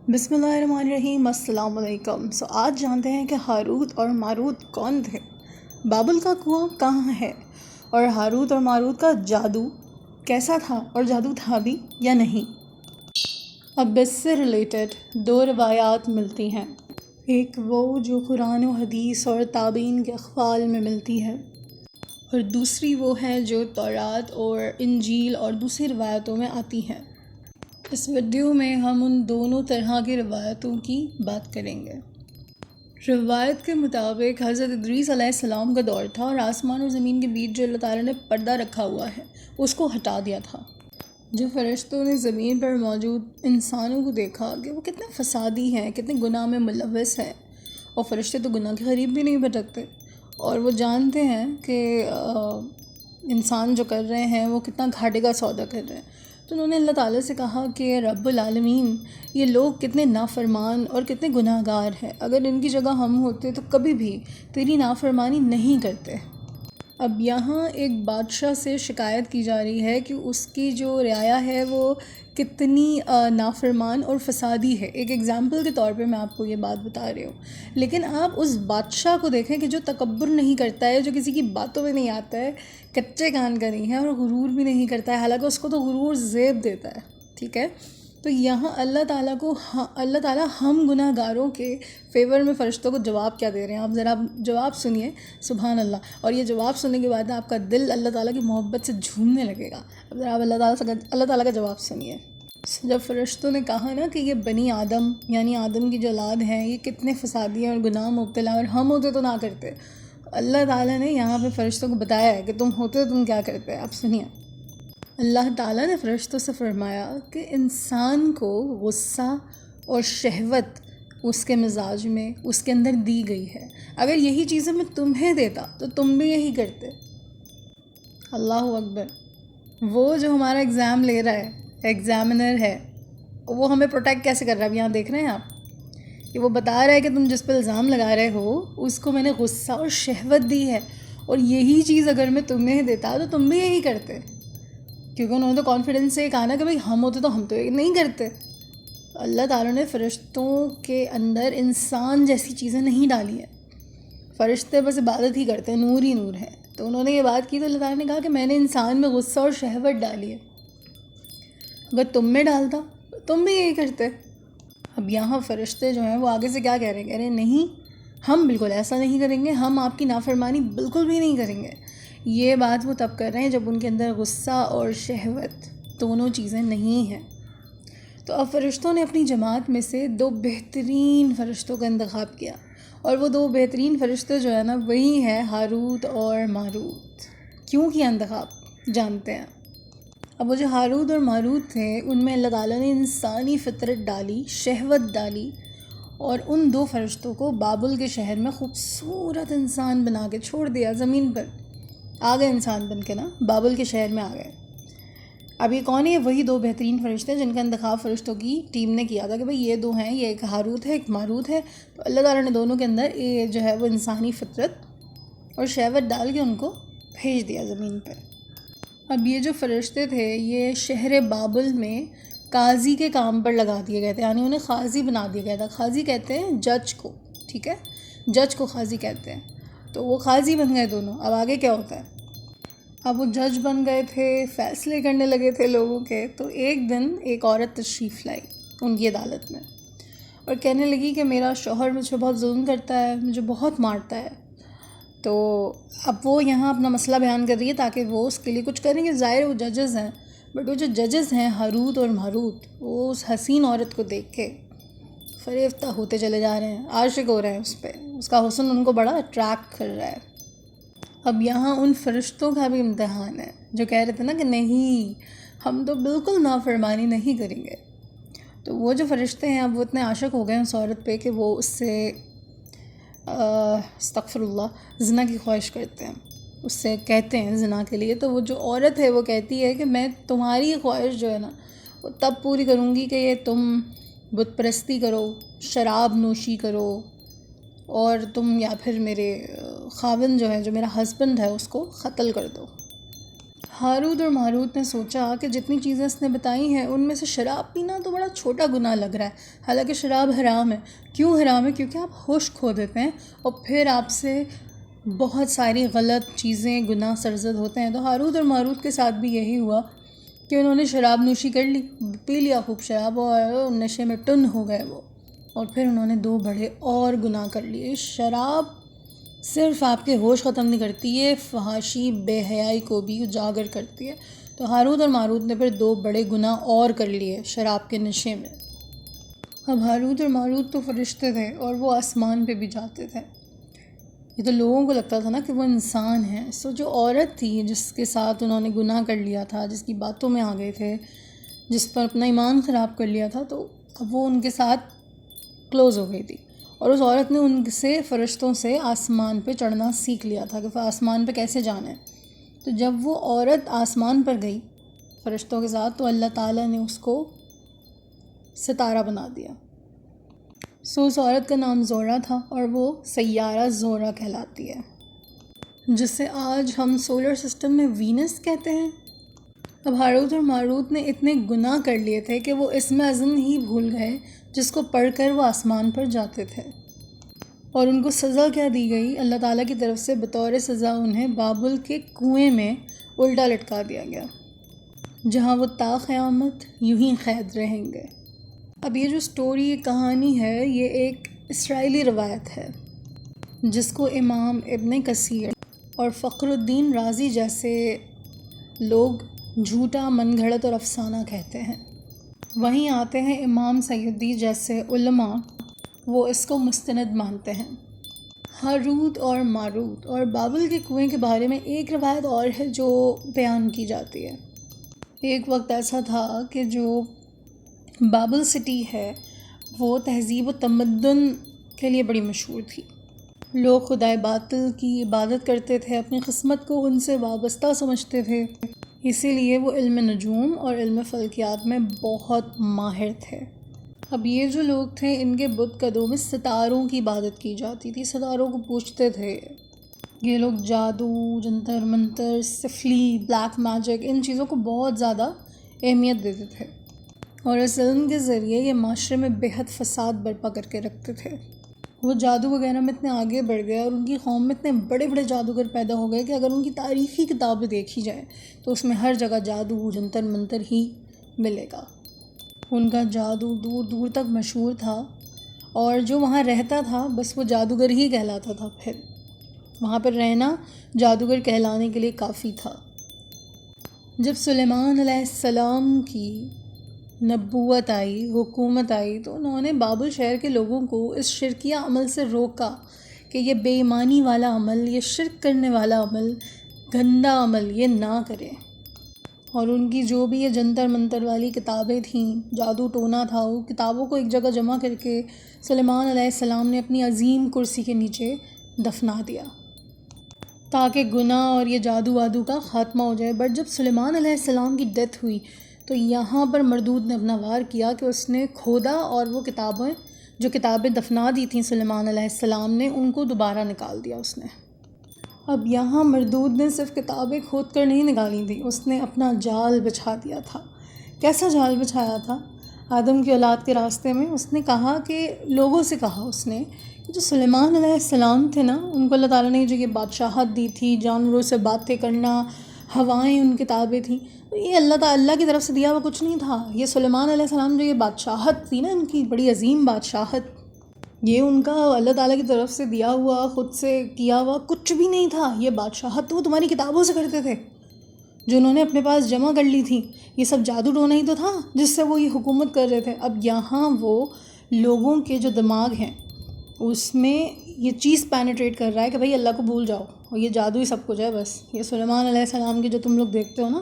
بسم اللہ الرحمن الرحیم۔ السلام علیکم۔ آج جانتے ہیں کہ ہاروت اور ماروت کون تھے، بابل کا کنواں کہاں ہے، اور ہاروت اور ماروت کا جادو کیسا تھا، اور جادو تھا بھی یا نہیں۔ اب اس سے ریلیٹڈ دو روایات ملتی ہیں، ایک وہ جو قرآن و حدیث اور تابعین کے اقوال میں ملتی ہے، اور دوسری وہ ہے جو تورات اور انجیل اور دوسری روایتوں میں آتی ہے۔ اس ویڈیو میں ہم ان دونوں طرح کی روایتوں کی بات کریں گے۔ روایت کے مطابق حضرت ادریس علیہ السلام کا دور تھا اور آسمان اور زمین کے بیچ جو اللہ تعالیٰ نے پردہ رکھا ہوا ہے اس کو ہٹا دیا تھا۔ جو فرشتوں نے زمین پر موجود انسانوں کو دیکھا کہ وہ کتنے فسادی ہیں، کتنے گناہ میں ملوث ہیں، اور فرشتے تو گناہ کے قریب بھی نہیں بھٹکتے، اور وہ جانتے ہیں کہ انسان جو کر رہے ہیں وہ کتنا گھاٹے کا سودا کر رہے ہیں، تو انہوں نے اللہ تعالیٰ سے کہا کہ رب العالمین، یہ لوگ کتنے نافرمان اور کتنے گناہ گار ہیں، اگر ان کی جگہ ہم ہوتے تو کبھی بھی تیری نافرمانی نہیں کرتے۔ اب یہاں ایک بادشاہ سے شکایت کی جا رہی ہے کہ اس کی جو رعایا ہے وہ کتنی نافرمان اور فسادی ہے۔ ایک ایگزامپل کے طور پہ میں آپ کو یہ بات بتا رہی ہوں، لیکن آپ اس بادشاہ کو دیکھیں کہ جو تکبر نہیں کرتا ہے، جو کسی کی باتوں میں نہیں آتا ہے، کچے کان کا نہیں ہے، اور غرور بھی نہیں کرتا ہے، حالانکہ اس کو تو غرور زیب دیتا ہے، ٹھیک ہے۔ تو یہاں اللہ تعالیٰ ہم گناہ گاروں کے فیور میں فرشتوں کو جواب کیا دے رہے ہیں، آپ ذرا جواب سنیے، سبحان اللہ۔ اور یہ جواب سننے کے بعد آپ کا دل اللہ تعالیٰ کی محبت سے جھومنے لگے گا۔ اب ذرا آپ اللہ تعالیٰ کا جواب سنیے۔ جب فرشتوں نے کہا نا کہ یہ بنی آدم یعنی آدم کی جو اولاد ہیں یہ کتنے فسادی ہیں اور گناہ مبتلا، اور ہم ہوتے تو نہ کرتے، اللہ تعالیٰ نے یہاں پہ فرشتوں کو بتایا ہے کہ تم ہوتے تو تم کیا کرتے۔ اب سنیے، اللہ تعالیٰ نے فرشتوں سے فرمایا کہ انسان کو غصہ اور شہوت اس کے مزاج میں، اس کے اندر دی گئی ہے، اگر یہی چیزیں میں تمہیں دیتا تو تم بھی یہی کرتے۔ اللہ اکبر۔ وہ جو ہمارا ایگزام لے رہا ہے، ایگزامنر ہے، وہ ہمیں پروٹیکٹ کیسے کر رہا ہے، اب یہاں دیکھ رہے ہیں آپ کہ وہ بتا رہا ہے کہ تم جس پہ الزام لگا رہے ہو اس کو میں نے غصہ اور شہوت دی ہے، اور یہی چیز اگر میں تمہیں دیتا تو تم بھی یہی کرتے، کیونکہ انہوں نے تو کانفیڈنس سے یہ کہا نا کہ بھائی ہم ہوتے تو ہم تو یہ نہیں کرتے۔ اللہ تعالیٰ نے فرشتوں کے اندر انسان جیسی چیزیں نہیں ڈالی ہیں، فرشتے بس عبادت ہی کرتے ہیں، نور ہی نور ہے۔ تو انہوں نے یہ بات کی تو اللہ تعالیٰ نے کہا کہ میں نے انسان میں غصہ اور شہوت ڈالی ہے، اگر تم میں ڈالتا تو تم بھی یہی کرتے۔ اب یہاں فرشتے جو ہیں وہ آگے سے کیا کہہ رہے ہیں، کہہ رہے ہیں نہیں، ہم بالکل ایسا نہیں کریں گے، ہم آپ کی نافرمانی بالکل بھی نہیں کریں گے۔ یہ بات وہ تب کر رہے ہیں جب ان کے اندر غصہ اور شہوت دونوں چیزیں نہیں ہیں۔ تو اب فرشتوں نے اپنی جماعت میں سے دو بہترین فرشتوں کا انتخاب کیا، اور وہ دو بہترین فرشتے جو ہے نا وہی ہیں ہاروت اور ماروت۔ کیوں کیا انتخاب جانتے ہیں۔ اب وہ جو ہاروت اور ماروت تھے ان میں اللہ تعالیٰ نے انسانی فطرت ڈالی، شہوت ڈالی، اور ان دو فرشتوں کو بابل کے شہر میں خوبصورت انسان بنا کے چھوڑ دیا، زمین پر آ گئے انسان بن کے نا، بابل کے شہر میں آ گئے۔ اب یہ کون ہے؟ وہی دو بہترین فرشتے جن کا انتخاب فرشتوں کی ٹیم نے کیا تھا کہ بھئی یہ دو ہیں، یہ ایک ہاروت ہے ایک ماروت ہے، تو اللہ تعالیٰ نے دونوں کے اندر یہ جو ہے وہ انسانی فطرت اور شہوت ڈال کے ان کو بھیج دیا زمین پر۔ اب یہ جو فرشتے تھے یہ شہر بابل میں قاضی کے کام پر لگا دیے گئے تھے، یعنی انہیں قاضی بنا دیا گیا تھا۔ قاضی کہتے ہیں جج کو، ٹھیک ہے، جج کو قاضی کہتے ہیں۔ تو وہ قاضی بن گئے دونوں۔ اب آگے کیا ہوتا ہے، اب وہ جج بن گئے تھے، فیصلے کرنے لگے تھے لوگوں کے۔ تو ایک دن ایک عورت تشریف لائی ان کی عدالت میں اور کہنے لگی کہ میرا شوہر مجھ پہ بہت ظلم کرتا ہے، مجھے بہت مارتا ہے۔ تو اب وہ یہاں اپنا مسئلہ بیان کر رہی ہے تاکہ وہ اس کے لیے کچھ کریں گے، ظاہر وہ ججز ہیں، بٹ وہ جو ججز ہیں ہاروت اور ماروت وہ اس حسین عورت کو دیکھ کے فریفتہ ہوتے چلے جا رہے ہیں، عاشق ہو رہے ہیں اس پہ، اس کا حسن ان کو بڑا اٹریکٹ کر رہا ہے۔ اب یہاں ان فرشتوں کا بھی امتحان ہے جو کہہ رہے تھے نا کہ نہیں، ہم تو بالکل نافرمانی نہیں کریں گے۔ تو وہ جو فرشتے ہیں اب وہ اتنے عاشق ہو گئے اس عورت پہ کہ وہ اس سے استغفر اللہ زنا کی خواہش کرتے ہیں، اس سے کہتے ہیں زنا کے لیے۔ تو وہ جو عورت ہے وہ کہتی ہے کہ میں تمہاری خواہش جو ہے نا وہ تب پوری کروں گی کہ یہ تم بت پرستی کرو، شراب نوشی کرو، اور تم یا پھر میرے خاوند جو ہے، جو میرا ہسبینڈ ہے، اس کو قتل کر دو۔ ہاروت اور ماروت نے سوچا کہ جتنی چیزیں اس نے بتائی ہیں ان میں سے شراب پینا تو بڑا چھوٹا گناہ لگ رہا ہے، حالانکہ شراب حرام ہے۔ کیوں حرام ہے؟ کیونکہ آپ ہوش کھو دیتے ہیں اور پھر آپ سے بہت ساری غلط چیزیں، گناہ سرزد ہوتے ہیں۔ تو ہاروت اور ماروت کے ساتھ بھی یہی ہوا کہ انہوں نے شراب نوشی کر لی، پی لیا خوب شراب اور نشے میں ٹن ہو گئے وہ، اور پھر انہوں نے 2 بڑے اور گناہ کر لیے۔ شراب صرف آپ کے ہوش ختم نہیں کرتی، یہ فحاشی بے حیائی کو بھی اجاگر کرتی ہے۔ تو ہاروت اور ماروت نے پھر 2 بڑے گناہ اور کر لیے شراب کے نشے میں۔ اب ہاروت اور ماروت تو فرشتے تھے اور وہ آسمان پہ بھی جاتے تھے۔ یہ تو لوگوں کو لگتا تھا نا کہ وہ انسان ہیں۔ سو جو عورت تھی جس کے ساتھ انہوں نے گناہ کر لیا تھا، جس کی باتوں میں آ گئے تھے، جس پر اپنا ایمان خراب کر لیا تھا، تو اب وہ ان کے ساتھ کلوز ہو گئی تھی، اور اس عورت نے ان سے فرشتوں سے آسمان پہ چڑھنا سیکھ لیا تھا کہ آسمان پہ کیسے جانا ہے۔ تو جب وہ عورت آسمان پر گئی فرشتوں کے ساتھ تو اللہ تعالیٰ نے اس کو ستارہ بنا دیا۔ سو اس عورت کا نام زہرہ تھا اور وہ سیارہ زہرہ کہلاتی ہے، جسے آج ہم سولر سسٹم میں وینس کہتے ہیں۔ اب ہاروت اور ماروت نے اتنے گناہ کر لیے تھے کہ وہ اسم اعظم ہی بھول گئے جس کو پڑھ کر وہ آسمان پر جاتے تھے، اور ان کو سزا کیا دی گئی؟ اللہ تعالیٰ کی طرف سے بطور سزا انہیں بابل کے کنویں میں الٹا لٹکا دیا گیا، جہاں وہ تا قیامت یوں ہی قید رہیں گے۔ اب یہ جو سٹوری، یہ کہانی ہے، یہ ایک اسرائیلی روایت ہے جس کو امام ابن کثیر اور فخر الدین رازی جیسے لوگ جھوٹا، من گھڑت اور افسانہ کہتے ہیں۔ وہیں آتے ہیں امام سیدی جیسے علماء، وہ اس کو مستند مانتے ہیں۔ ہاروت اور ماروت اور بابل کے کنویں کے بارے میں ایک روایت اور ہے جو بیان کی جاتی ہے۔ ایک وقت ایسا تھا کہ جو بابل سٹی ہے وہ تہذیب و تمدن کے لیے بڑی مشہور تھی۔ لوگ خدائے باطل کی عبادت کرتے تھے، اپنی قسمت کو ان سے وابستہ سمجھتے تھے، اسی لیے وہ علم نجوم اور علم فلکیات میں بہت ماہر تھے۔ اب یہ جو لوگ تھے ان کے بت قدوں میں ستاروں کی عبادت کی جاتی تھی، ستاروں کو پوجتے تھے۔ یہ لوگ جادو، جنتر منتر، سفلی، بلیک میجک، ان چیزوں کو بہت زیادہ اہمیت دیتے تھے، اور اس علم کے ذریعے یہ معاشرے میں بے حد فساد برپا کر کے رکھتے تھے۔ وہ جادو وغیرہ میں اتنے آگے بڑھ گئے اور ان کی قوم میں اتنے بڑے بڑے جادوگر پیدا ہو گئے کہ اگر ان کی تاریخی کتابیں دیکھی جائیں تو اس میں ہر جگہ جادو، جنتر منتر ہی ملے گا۔ ان کا جادو دور دور تک مشہور تھا، اور جو وہاں رہتا تھا بس وہ جادوگر ہی کہلاتا تھا، پھر وہاں پر رہنا جادوگر کہلانے کے لیے کافی تھا۔ جب سلیمان علیہ السلام کی نبوت آئی، حکومت آئی، تو انہوں نے بابل شہر کے لوگوں کو اس شرکیہ عمل سے روکا کہ یہ بے ایمانی والا عمل، یہ شرک کرنے والا عمل، گندا عمل یہ نہ کریں۔ اور ان کی جو بھی یہ جنتر منتر والی کتابیں تھیں، جادو ٹونا تھا، وہ کتابوں کو ایک جگہ جمع کر کے سلیمان علیہ السلام نے اپنی عظیم کرسی کے نیچے دفنا دیا تاکہ گناہ اور یہ جادو وادو کا خاتمہ ہو جائے۔ بٹ جب سلیمان علیہ السلام کی ڈیتھ ہوئی تو یہاں پر مردود نے اپنا وار کیا کہ اس نے کھودا اور وہ کتابیں دفنا دی تھیں سلیمان علیہ السلام نے، ان کو دوبارہ نکال دیا اس نے۔ اب یہاں مردود نے صرف کتابیں کھود کر نہیں نکالی تھیں، اس نے اپنا جال بچھا دیا تھا۔ کیسا جال بچھایا تھا؟ آدم کی اولاد کے راستے میں اس نے کہا کہ لوگوں سے کہا اس نے کہ جو سلیمان علیہ السلام تھے نا، ان کو اللہ تعالیٰ نے جو یہ بادشاہت دی تھی، جانوروں سے باتیں کرنا، ہوائیں ان کتابیں تھیں، تو یہ اللہ کی طرف سے دیا ہوا کچھ نہیں تھا۔ یہ سلیمان علیہ السلام جو یہ بادشاہت تھی نا، ان کی بڑی عظیم بادشاہت، یہ ان کا اللہ تعالیٰ کی طرف سے دیا ہوا، خود سے کیا ہوا کچھ بھی نہیں تھا۔ یہ بادشاہت تو وہ تمہاری کتابوں سے کرتے تھے جو انہوں نے اپنے پاس جمع کر لی تھی۔ یہ سب جادو ٹونا ہی تو تھا جس سے وہ یہ حکومت کر رہے تھے۔ اب یہاں وہ لوگوں کے جو دماغ ہیں اس میں یہ چیز پینیٹریٹ کر رہا ہے کہ بھائی اللہ کو بھول جاؤ اور یہ جادو ہی سب کچھ ہے بس۔ یہ سلیمان علیہ السلام کی جو تم لوگ دیکھتے ہو نا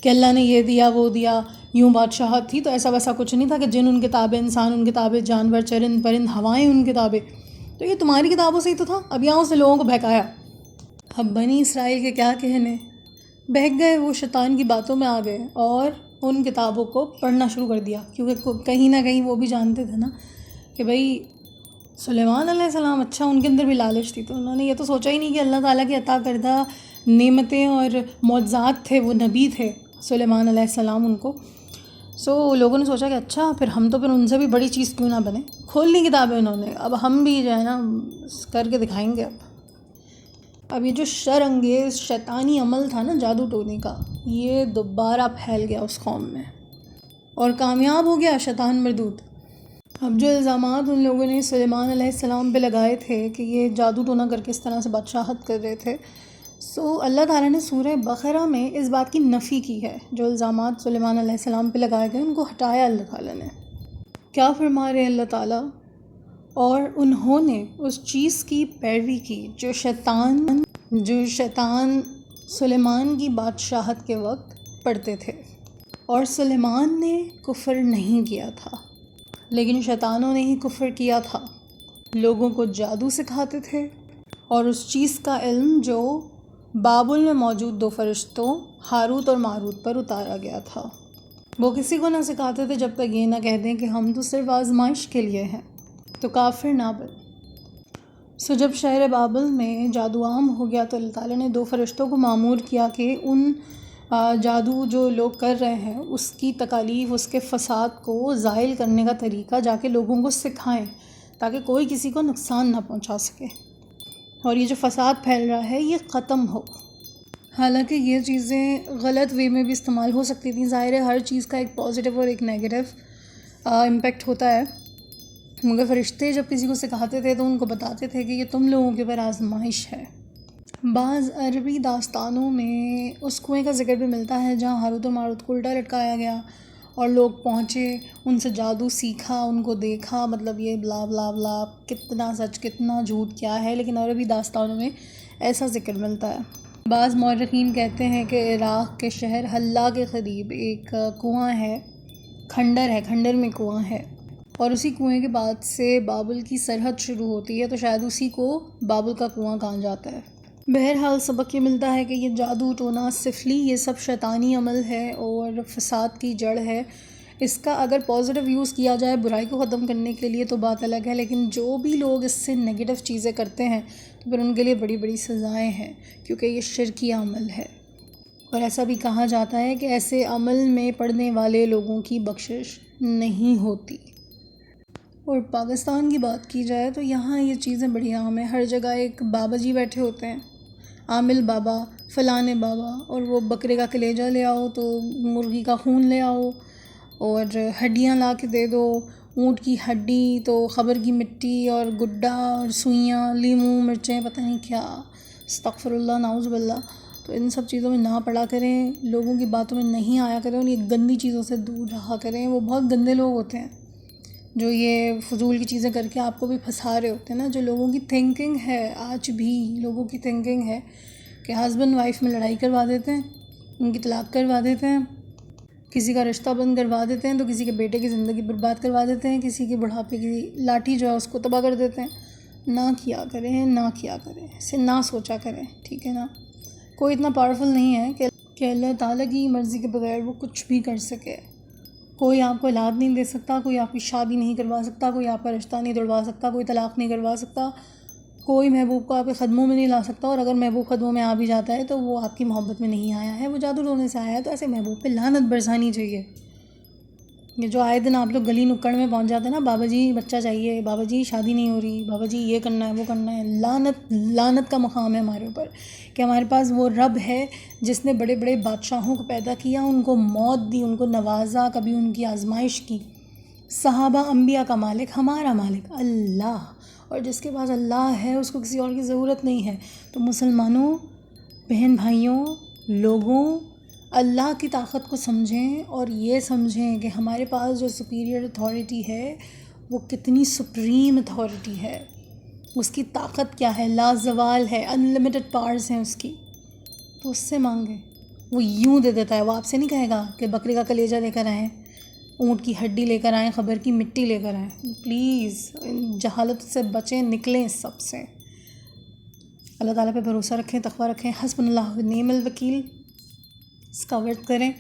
کہ اللہ نے یہ دیا وہ دیا، یوں بادشاہت تھی، تو ایسا ویسا کچھ نہیں تھا کہ جن ان کتابیں، انسان ان کتابیں، جانور، چرند پرند، ہوائیں ان کتابیں، تو یہ تمہاری کتابوں سے ہی تو تھا۔ اب یہاں اس نے لوگوں کو بہکایا۔ اب بنی اسرائیل کے کیا کہنے، بہک گئے، وہ شیطان کی باتوں میں آ گئے اور ان کتابوں کو پڑھنا شروع کر دیا، کیونکہ کہیں نہ کہیں وہ بھی جانتے تھے نا کہ بھئی سلیمان علیہ السلام، اچھا ان کے اندر بھی لالچ تھی، تو انہوں نے یہ تو سوچا ہی نہیں کہ اللہ تعالیٰ کی عطا کردہ نعمتیں اور معجزات تھے، وہ نبی تھے سلیمان علیہ السلام ان کو. لوگوں نے سوچا کہ اچھا پھر ہم تو پھر ان سے بھی بڑی چیز کیوں نہ بنیں. کھول لی کتابیں انہوں نے، اب ہم بھی جو ہے نا کر کے دکھائیں گے. اب یہ جو شر انگیز شیطانی عمل تھا نا جادو ٹونے کا، یہ دوبارہ پھیل گیا اس قوم میں اور کامیاب ہو گیا شیطان مردود. اب جو الزامات ان لوگوں نے سلیمان علیہ السلام پہ لگائے تھے کہ یہ جادو ٹونا کر کے اس طرح سے بادشاہت کر رہے تھے، اللہ تعالیٰ نے سورہ بقرہ میں اس بات کی نفی کی ہے. جو الزامات سلیمان علیہ السلام پہ لگائے گئے ان کو ہٹایا اللہ تعالیٰ نے. کیا فرما رہے اللہ تعالیٰ؟ اور انہوں نے اس چیز کی پیروی کی جو شیطان سلیمان کی بادشاہت کے وقت پڑھتے تھے. اور سلیمان نے کفر نہیں کیا تھا، لیکن شیطانوں نے ہی کفر کیا تھا. لوگوں کو جادو سکھاتے تھے اور اس چیز کا علم جو بابل میں موجود 2 فرشتوں ہاروت اور ماروت پر اتارا گیا تھا، وہ کسی کو نہ سکھاتے تھے جب تک یہ نہ کہہ دیں کہ ہم تو صرف آزمائش کے لیے ہیں، تو کافر نہ بن. جب شہر بابل میں جادو عام ہو گیا تو اللہ تعالیٰ نے 2 فرشتوں کو مامور کیا کہ ان جادو جو لوگ کر رہے ہیں اس کی تکالیف، اس کے فساد کو زائل کرنے کا طریقہ جا کے لوگوں کو سکھائیں تاکہ کوئی کسی کو نقصان نہ پہنچا سکے اور یہ جو فساد پھیل رہا ہے یہ ختم ہو. حالانکہ یہ چیزیں غلط وے میں بھی استعمال ہو سکتی تھیں. ظاہر ہے ہر چیز کا ایک پازیٹیو اور ایک نیگیٹو امپیکٹ ہوتا ہے، مگر فرشتے جب کسی کو سکھاتے تھے تو ان کو بتاتے تھے کہ یہ تم لوگوں کے اوپر آزمائش ہے. بعض عربی داستانوں میں اس کنویں کا ذکر بھی ملتا ہے جہاں ہاروت و ماروت کو الٹا لٹکایا گیا اور لوگ پہنچے، ان سے جادو سیکھا، ان کو دیکھا. مطلب یہ بلا بلا بلا کتنا سچ کتنا جھوٹ کیا ہے، لیکن عربی داستانوں میں ایسا ذکر ملتا ہے. بعض مورخین کہتے ہیں کہ عراق کے شہر حلہ کے قریب ایک کنواں ہے، کھنڈر میں کنواں ہے، اور اسی کنویں کے بعد سے بابل کی سرحد شروع ہوتی ہے، تو شاید اسی کو بابل کا کنواں کہا جاتا ہے. بہرحال سبق یہ ملتا ہے کہ یہ جادو ٹونا سفلی یہ سب شیطانی عمل ہے اور فساد کی جڑ ہے. اس کا اگر پازیٹیو یوز کیا جائے برائی کو ختم کرنے کے لیے تو بات الگ ہے، لیکن جو بھی لوگ اس سے نگیٹو چیزیں کرتے ہیں تو پھر ان کے لیے بڑی بڑی سزائیں ہیں، کیونکہ یہ شرکی عمل ہے. اور ایسا بھی کہا جاتا ہے کہ ایسے عمل میں پڑنے والے لوگوں کی بخشش نہیں ہوتی. اور پاکستان کی بات کی جائے تو یہاں یہ چیزیں بڑی عام ہیں. ہر جگہ ایک بابا جی بیٹھے ہوتے ہیں، عامل بابا، فلانے بابا، اور وہ بکرے کا کلیجہ لے آؤ تو مرغی کا خون لے آؤ اور ہڈیاں لا کے دے دو، اونٹ کی ہڈی تو خبر کی مٹی اور گڈا اور سوئیاں، لیموں مرچیں، پتہ نہیں کیا، استغفر اللہ نعوذ باللہ. تو ان سب چیزوں میں نہ پڑا کریں، لوگوں کی باتوں میں نہیں آیا کریں، اور یہ گندی چیزوں سے دور رہا کریں. وہ بہت گندے لوگ ہوتے ہیں جو یہ فضول کی چیزیں کر کے آپ کو بھی پھنسا رہے ہوتے ہیں نا. جو لوگوں کی تھنکنگ ہے، آج بھی لوگوں کی تھنکنگ ہے کہ ہسبینڈ وائف میں لڑائی کروا دیتے ہیں، ان کی طلاق کروا دیتے ہیں، کسی کا رشتہ بند کروا دیتے ہیں تو کسی کے بیٹے کی زندگی برباد کروا دیتے ہیں، کسی کی بڑھاپے کی لاٹھی جو ہے اس کو تباہ کر دیتے ہیں. نہ کیا کریں، اسے نہ سوچا کریں، ٹھیک ہے نا. کوئی اتنا پاورفل نہیں ہے کہ اللہ تعالیٰ کی مرضی کے بغیر وہ کچھ بھی کر سکے. کوئی آپ کو اولاد نہیں دے سکتا، کوئی آپ کی شادی نہیں کروا سکتا، کوئی آپ کا رشتہ نہیں توڑوا سکتا، کوئی طلاق نہیں کروا سکتا، کوئی محبوب کو آپ کے قدموں میں نہیں لا سکتا. اور اگر محبوب قدموں میں آ بھی جاتا ہے تو وہ آپ کی محبت میں نہیں آیا ہے، وہ جادو ٹونے سے آیا ہے. تو ایسے محبوب پہ لعنت برسانی چاہیے. یہ جو آئے دن آپ لوگ گلی نکڑ میں پہنچ جاتے ہیں نا، بابا جی بچہ چاہیے، بابا جی شادی نہیں ہو رہی، بابا جی یہ کرنا ہے وہ کرنا ہے. لعنت کا مقام ہے ہمارے اوپر کہ ہمارے پاس وہ رب ہے جس نے بڑے بڑے بادشاہوں کو پیدا کیا، ان کو موت دی، ان کو نوازا، کبھی ان کی آزمائش کی. صحابہ انبیاء کا مالک ہمارا مالک اللہ، اور جس کے پاس اللہ ہے اس کو کسی اور کی ضرورت نہیں ہے. تو مسلمانوں، بہن بھائیوں، لوگوں، اللہ کی طاقت کو سمجھیں اور یہ سمجھیں کہ ہمارے پاس جو سپیریئر اتھارٹی ہے وہ کتنی سپریم اتھارٹی ہے، اس کی طاقت کیا ہے، لازوال ہے، انلمیٹڈ پاورز ہیں اس کی. تو اس سے مانگیں، وہ یوں دے دیتا ہے. وہ آپ سے نہیں کہے گا کہ بکرے کا کلیجہ لے کر آئیں، اونٹ کی ہڈی لے کر آئیں، خبر کی مٹی لے کر آئیں. پلیز ان جہالت سے بچیں، نکلیں اس سب سے. اللہ تعالیٰ پہ بھروسہ رکھیں، تقویٰ رکھیں. حسبنا اللہ و نعم الوکیل. اس کا ورد کریں،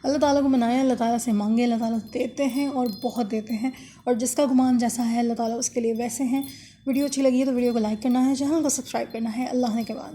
اللہ تعالیٰ کو منائیں، اللہ تعالیٰ سے مانگیں. اللہ تعالیٰ دیتے ہیں اور بہت دیتے ہیں، اور جس کا گمان جیسا ہے اللہ تعالیٰ اس کے لیے ویسے ہیں. ویڈیو اچھی لگی ہے تو ویڈیو کو لائک کرنا ہے، چینل کو سبسکرائب کرنا ہے. اللہ نے کے بعد